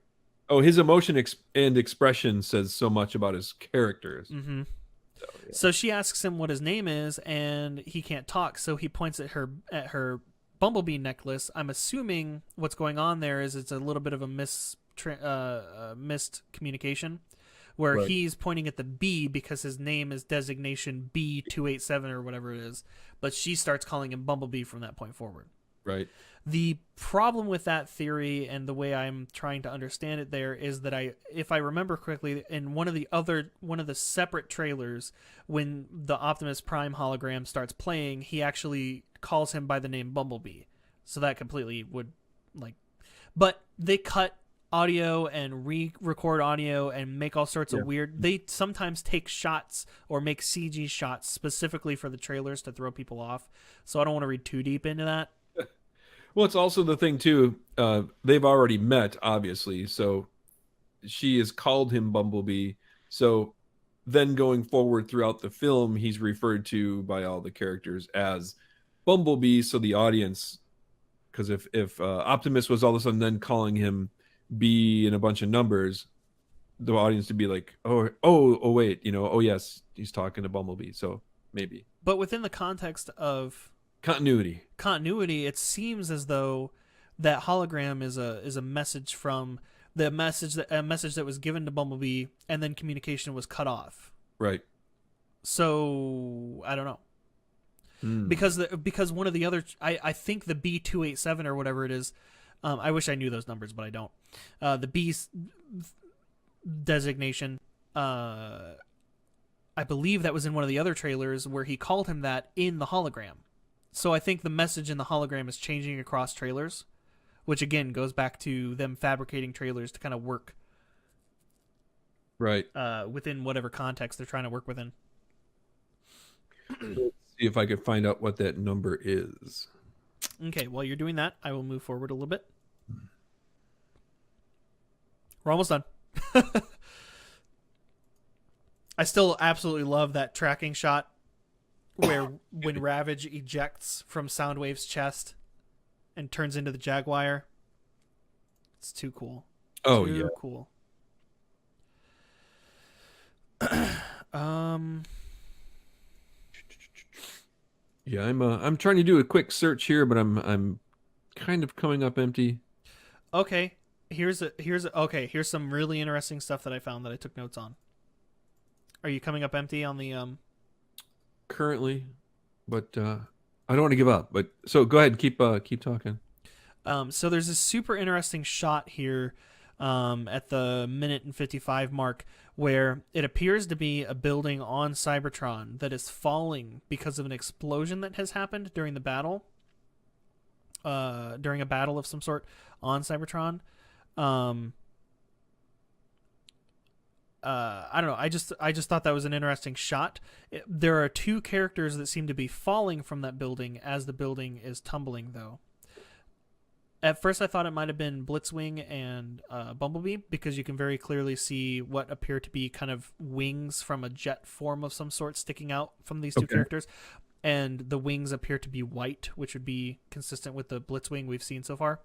Oh, his emotion and expression says so much about his characters. Mm-hmm. So she asks him what his name is, and he can't talk. So he points at her Bumblebee necklace. I'm assuming what's going on there is it's a little bit of a missed communication, where right. He's pointing at the B because his name is designation B287 or whatever it is, but she starts calling him Bumblebee from that point forward. Right. The problem with that theory, and the way I'm trying to understand it there, is that if I remember correctly, in one of the separate trailers, when the Optimus Prime hologram starts playing, he actually calls him by the name Bumblebee. So that completely would, but they cut audio and re-record audio and make all sorts of weird. They sometimes take shots or make CG shots specifically for the trailers to throw people off. So I don't want to read too deep into that. Well, it's also the thing too. They've already met, obviously, so she has called him Bumblebee. So then going forward throughout the film, he's referred to by all the characters as Bumblebee. So the audience, because if Optimus was all of a sudden then calling him B in a bunch of numbers, the audience would be like, oh wait, oh yes, he's talking to Bumblebee. So maybe. But within the context of continuity, it seems as though that hologram is a message from a message that was given to Bumblebee, and then communication was cut off. Right. So I don't know. Because one of the other, I think the B287 or whatever it is, I wish I knew those numbers, but I don't. The B designation, I believe that was in one of the other trailers where he called him that in the hologram. So I think the message in the hologram is changing across trailers, which again goes back to them fabricating trailers to kind of work right within whatever context they're trying to work within. Let's see if I can find out what that number is. Okay, while you're doing that, I will move forward a little bit. We're almost done. I still absolutely love that tracking shot where when Ravage ejects from Soundwave's chest and turns into the Jaguar. It's too cool. Oh, too yeah. Cool. Yeah, I'm trying to do a quick search here, but I'm kind of coming up empty. Okay. Here's some really interesting stuff that I found that I took notes on. Are you coming up empty on the Currently, but I don't want to give up. But so go ahead, keep talking. So there's a super interesting shot here at the minute and 55 mark where it appears to be a building on Cybertron that is falling because of an explosion that has happened during the battle. During a battle of some sort on Cybertron. I don't know. I just thought that was an interesting shot. There are two characters that seem to be falling from that building as the building is tumbling, though. At first, I thought it might have been Blitzwing and Bumblebee, because you can very clearly see what appear to be kind of wings from a jet form of some sort sticking out from these two characters. And the wings appear to be white, which would be consistent with the Blitzwing we've seen so far.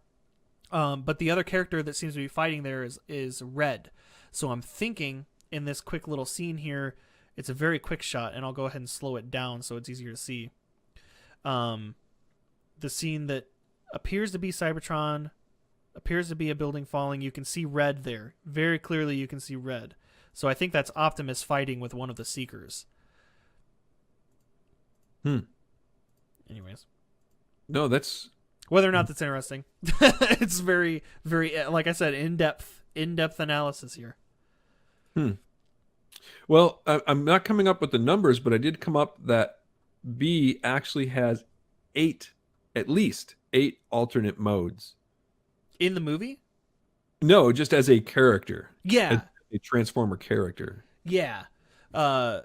But the other character that seems to be fighting there is red. So I'm thinking in this quick little scene here, it's a very quick shot, and I'll go ahead and slow it down so it's easier to see. The scene that appears to be Cybertron, appears to be a building falling. You can see red there. Very clearly you can see red. So I think that's Optimus fighting with one of the Seekers. Anyways. No, that's... Whether or not that's interesting. It's very, very, like I said, in-depth analysis here. Well, I'm not coming up with the numbers, but I did come up that B actually has at least eight alternate modes. In the movie? No, just as a character. Yeah. As a Transformer character. Yeah. I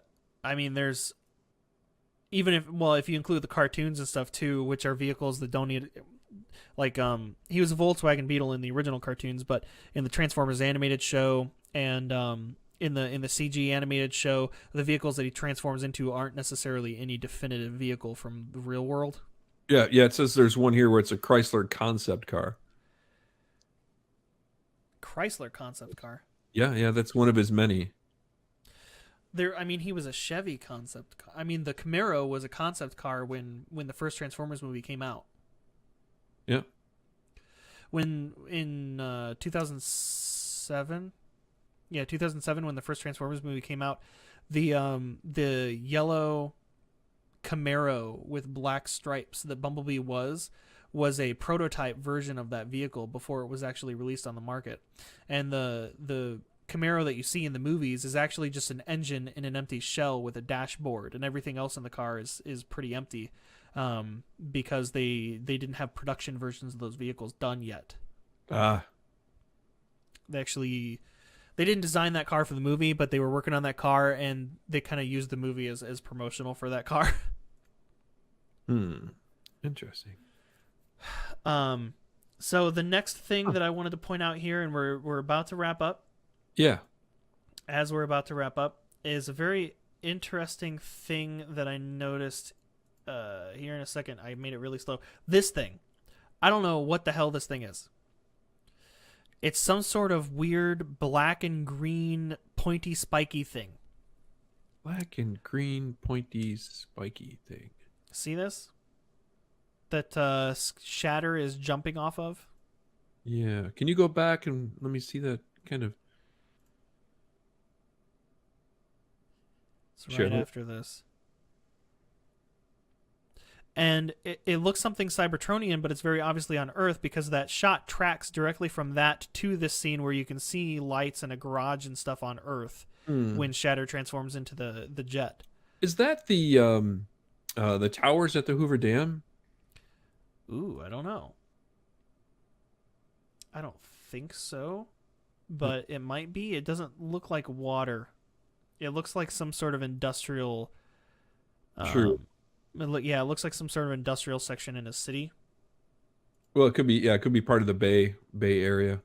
mean, there's... Even if you include the cartoons and stuff too, which are vehicles that don't need... Like, he was a Volkswagen Beetle in the original cartoons, but in the Transformers animated show and in the CG animated show, the vehicles that he transforms into aren't necessarily any definitive vehicle from the real world. Yeah, it says there's one here where it's a Chrysler concept car. Chrysler concept car? Yeah, that's one of his many. He was a Chevy concept car. I mean, the Camaro was a concept car when the first Transformers movie came out. Yeah. When in 2007, 2007 when the first Transformers movie came out, the yellow Camaro with black stripes that Bumblebee was a prototype version of that vehicle before it was actually released on the market. And the Camaro that you see in the movies is actually just an engine in an empty shell with a dashboard, and everything else in the car is pretty empty. Because they didn't have production versions of those vehicles done yet. They didn't design that car for the movie, but they were working on that car, and they kind of used the movie as promotional for that car. Interesting. So the next thing that I wanted to point out here, and we're about to wrap up. Yeah. As we're about to wrap up, is a very interesting thing that I noticed here in a second. I made it really slow. This thing. I don't know what the hell this thing is. It's some sort of weird black and green pointy spiky thing. Black and green pointy spiky thing. See this? That Shatter is jumping off of? Yeah. Can you go back and let me see that kind of... It's right after this. And it looks something Cybertronian, but it's very obviously on Earth because that shot tracks directly from that to this scene where you can see lights and a garage and stuff on Earth when Shatter transforms into the jet. Is that the towers at the Hoover Dam? Ooh, I don't know. I don't think so, but it might be. It doesn't look like water. It looks like some sort of industrial... True. It looks like some sort of industrial section in a city. Well, it could be. Yeah, it could be part of the Bay area.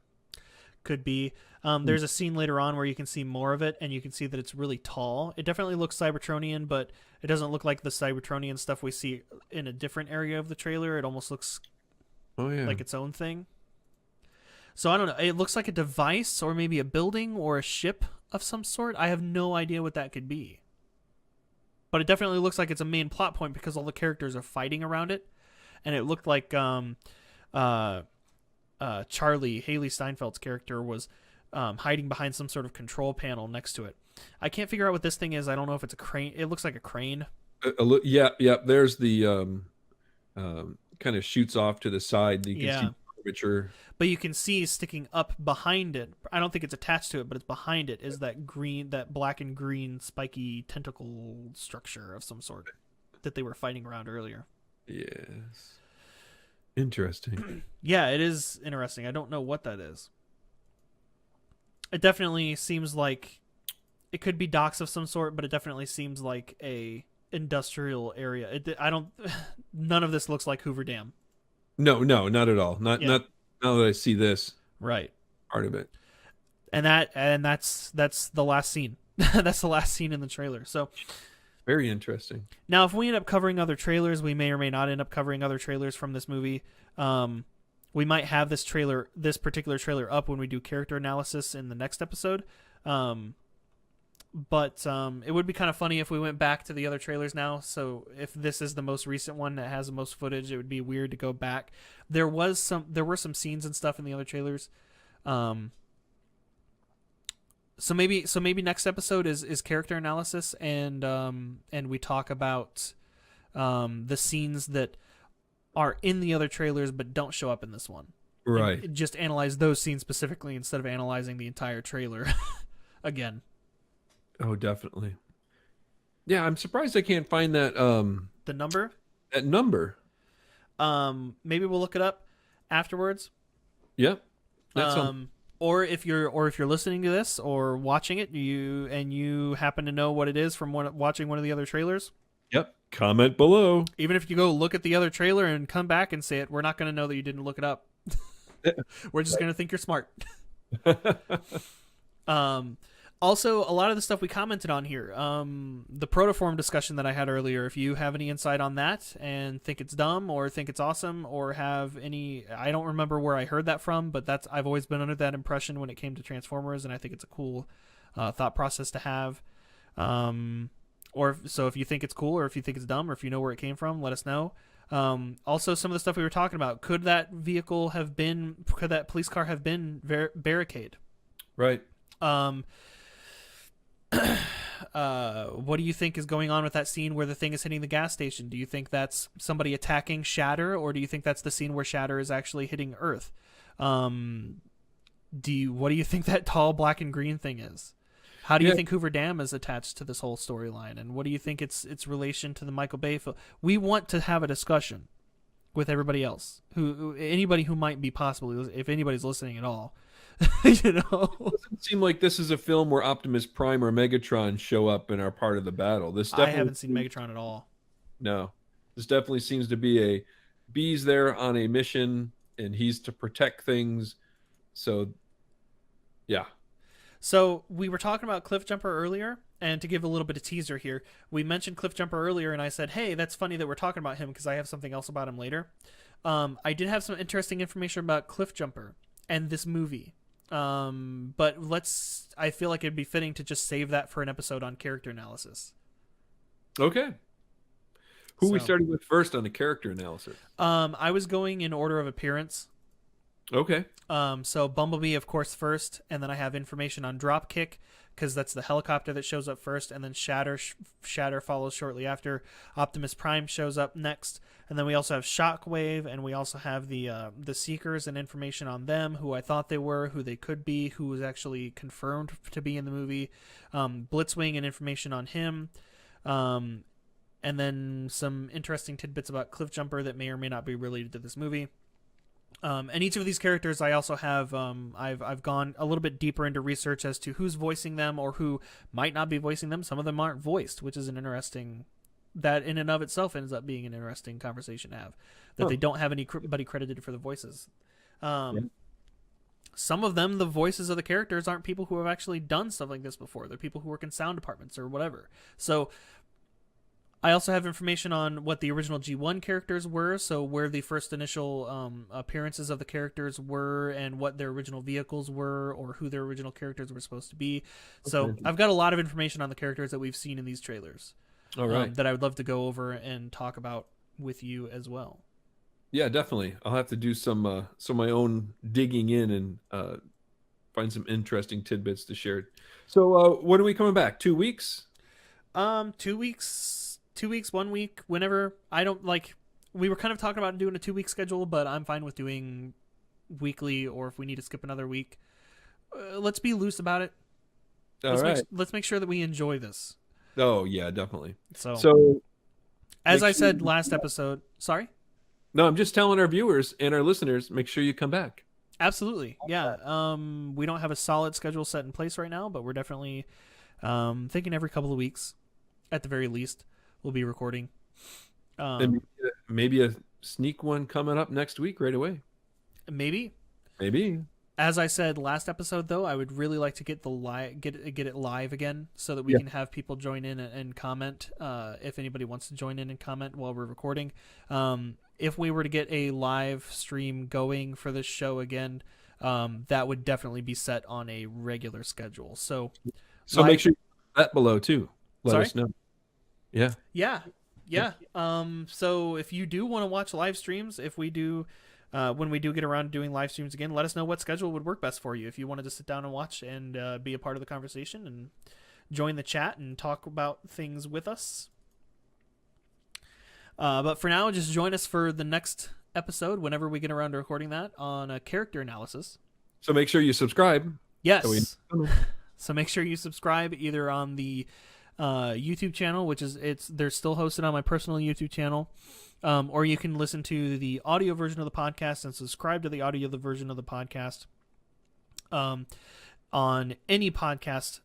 Could be. There's a scene later on where you can see more of it, and you can see that it's really tall. It definitely looks Cybertronian, but it doesn't look like the Cybertronian stuff we see in a different area of the trailer. It almost looks like its own thing. So I don't know. It looks like a device or maybe a building or a ship of some sort. I have no idea what that could be. But it definitely looks like it's a main plot point because all the characters are fighting around it. And it looked like Charlie, Haley Steinfeld's character, was hiding behind some sort of control panel next to it. I can't figure out what this thing is. I don't know if it's a crane. It looks like a crane. Yeah. There's the kind of shoots off to the side. You can see curvature. But you can see sticking up behind it. I don't think it's attached to it, but it's behind it. Is that black and green spiky tentacle structure of some sort that they were fighting around earlier? Yes. Interesting. Yeah, it is interesting. I don't know what that is. It definitely seems like it could be docks of some sort, but it definitely seems like a industrial area. None of this looks like Hoover Dam. No, not at all. Not now that I see this right part of it. And that's the last scene. That's the last scene in the trailer. So very interesting. Now, if we end up covering other trailers, we may or may not end up covering other trailers from this movie. We might have this particular trailer up when we do character analysis in the next episode. But it would be kind of funny if we went back to the other trailers now. So if this is the most recent one that has the most footage, it would be weird to go back. There were some scenes and stuff in the other trailers. So maybe next episode is character analysis, and we talk about the scenes that are in the other trailers but don't show up in this one. Right. And just analyze those scenes specifically instead of analyzing the entire trailer again. Oh, definitely. Yeah, I'm surprised I can't find that the number? That number. Maybe we'll look it up afterwards. Yep. Or if you're listening to this or watching it, you happen to know what it is from watching one of the other trailers. Yep. Comment below. Even if you go look at the other trailer and come back and say it, we're not going to know that you didn't look it up. We're just going to think you're smart. Also, a lot of the stuff we commented on here, the protoform discussion that I had earlier, if you have any insight on that and think it's dumb or think it's awesome or have any, I don't remember where I heard that from, but I've always been under that impression when it came to Transformers, and I think it's a cool thought process to have. So if you think it's cool or if you think it's dumb or if you know where it came from, let us know. Also, some of the stuff we were talking about, could that police car have been barricade? Right. What do you think is going on with that scene where the thing is hitting the gas station? Do you think that's somebody attacking Shatter, or do you think that's the scene where Shatter is actually hitting Earth? What do you think that tall black and green thing is? How do you think Hoover Dam is attached to this whole storyline, and what do you think its relation to the Michael Bay film? We want to have a discussion with everybody else, anybody who might be possibly, if anybody's listening at all. You know, it doesn't seem like this is a film where Optimus Prime or Megatron show up and are part of the battle. I haven't seen Megatron at all. No, this definitely seems to be B's there on a mission, and he's to protect things. So, yeah. So we were talking about Cliffjumper earlier, and to give a little bit of teaser here, we mentioned Cliffjumper earlier, and I said, hey, that's funny that we're talking about him because I have something else about him later. I did have some interesting information about Cliffjumper and this movie. But I feel like it'd be fitting to just save that for an episode on character analysis. Okay. Who we started with first on the character analysis? I was going in order of appearance. Okay. So Bumblebee, of course, first, and then I have information on Dropkick, because that's the helicopter that shows up first, and then Shatter follows shortly after. Optimus Prime shows up next, and then we also have Shockwave, and we also have the Seekers and information on them, who I thought they were, who they could be, who was actually confirmed to be in the movie. Blitzwing and information on him. And then some interesting tidbits about Cliffjumper that may or may not be related to this movie. And each of these characters, I also have, I've gone a little bit deeper into research as to who's voicing them or who might not be voicing them. Some of them aren't voiced, which is that in and of itself ends up being an interesting conversation to have, that they don't have anybody credited for the voices. Some of them, the voices of the characters aren't people who have actually done stuff like this before. They're people who work in sound departments or whatever. So I also have information on what the original G1 characters were, so where the first initial appearances of the characters were and what their original vehicles were or who their original characters were supposed to be. So I've got a lot of information on the characters that we've seen in these trailers. All right. That I would love to go over and talk about with you as well. Yeah, definitely. I'll have to do some my own digging in and find some interesting tidbits to share. So when are we coming back? 2 weeks? 2 weeks, 2 weeks, 1 week, whenever. I don't like. We were kind of talking about doing a 2 week schedule, but I'm fine with doing weekly, or if we need to skip another week, let's be loose about it. All right. Let's make sure that we enjoy this. Oh yeah, definitely. So as I make sure said last episode, sorry. No, I'm just telling our viewers and our listeners, make sure you come back. Absolutely. Yeah. We don't have a solid schedule set in place right now, but we're definitely thinking every couple of weeks, at the very least, we'll be recording. And maybe a sneak one coming up next week right away. Maybe. As I said last episode, though, I would really like to get get it live again, so that we can have people join in and comment. If anybody wants to join in and comment while we're recording, if we were to get a live stream going for this show again, that would definitely be set on a regular schedule. So make sure you put that below too. Let us know. Yeah. So if you do want to watch live streams, if we do. When we do get around to doing live streams again, let us know what schedule would work best for you. If you wanted to sit down and watch and be a part of the conversation and join the chat and talk about things with us. But for now, just join us for the next episode whenever we get around to recording that on a character analysis. So make sure you subscribe. Yes. So make sure you subscribe either on the YouTube channel, which is they're still hosted on my personal YouTube channel. Or you can listen to the audio version of the podcast and subscribe to the audio version of the podcast on any podcast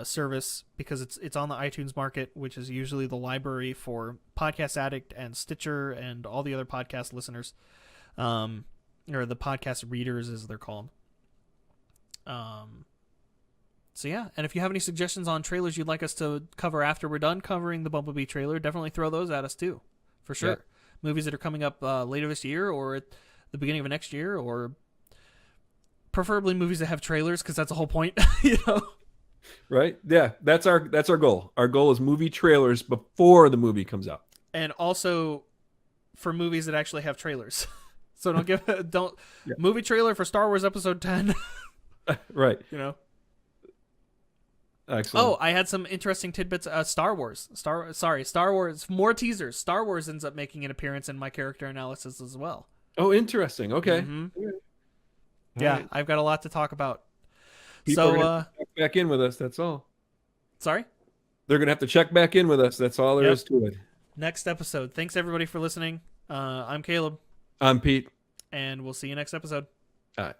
service, because it's on the iTunes market, which is usually the library for Podcast Addict and Stitcher and all the other podcast listeners, or the podcast readers as they're called. So yeah, and if you have any suggestions on trailers you'd like us to cover after we're done covering the Bumblebee trailer, definitely throw those at us too, for sure. Yeah. Movies that are coming up later this year or at the beginning of next year, or preferably movies that have trailers, because that's the whole point, you know. Right? Yeah, that's our goal. Our goal is movie trailers before the movie comes out, and also for movies that actually have trailers. So movie trailer for Star Wars Episode 10. Right? You know. Excellent. Oh, I had some interesting tidbits. Star Wars. More teasers. Star Wars ends up making an appearance in my character analysis as well. Oh, interesting. Okay. Mm-hmm. Yeah, right. I've got a lot to talk about. People are gonna check back in with us. That's all. Sorry? They're going to have to check back in with us. That's all there is to it. Next episode. Thanks, everybody, for listening. I'm Caleb. I'm Pete. And we'll see you next episode. All right.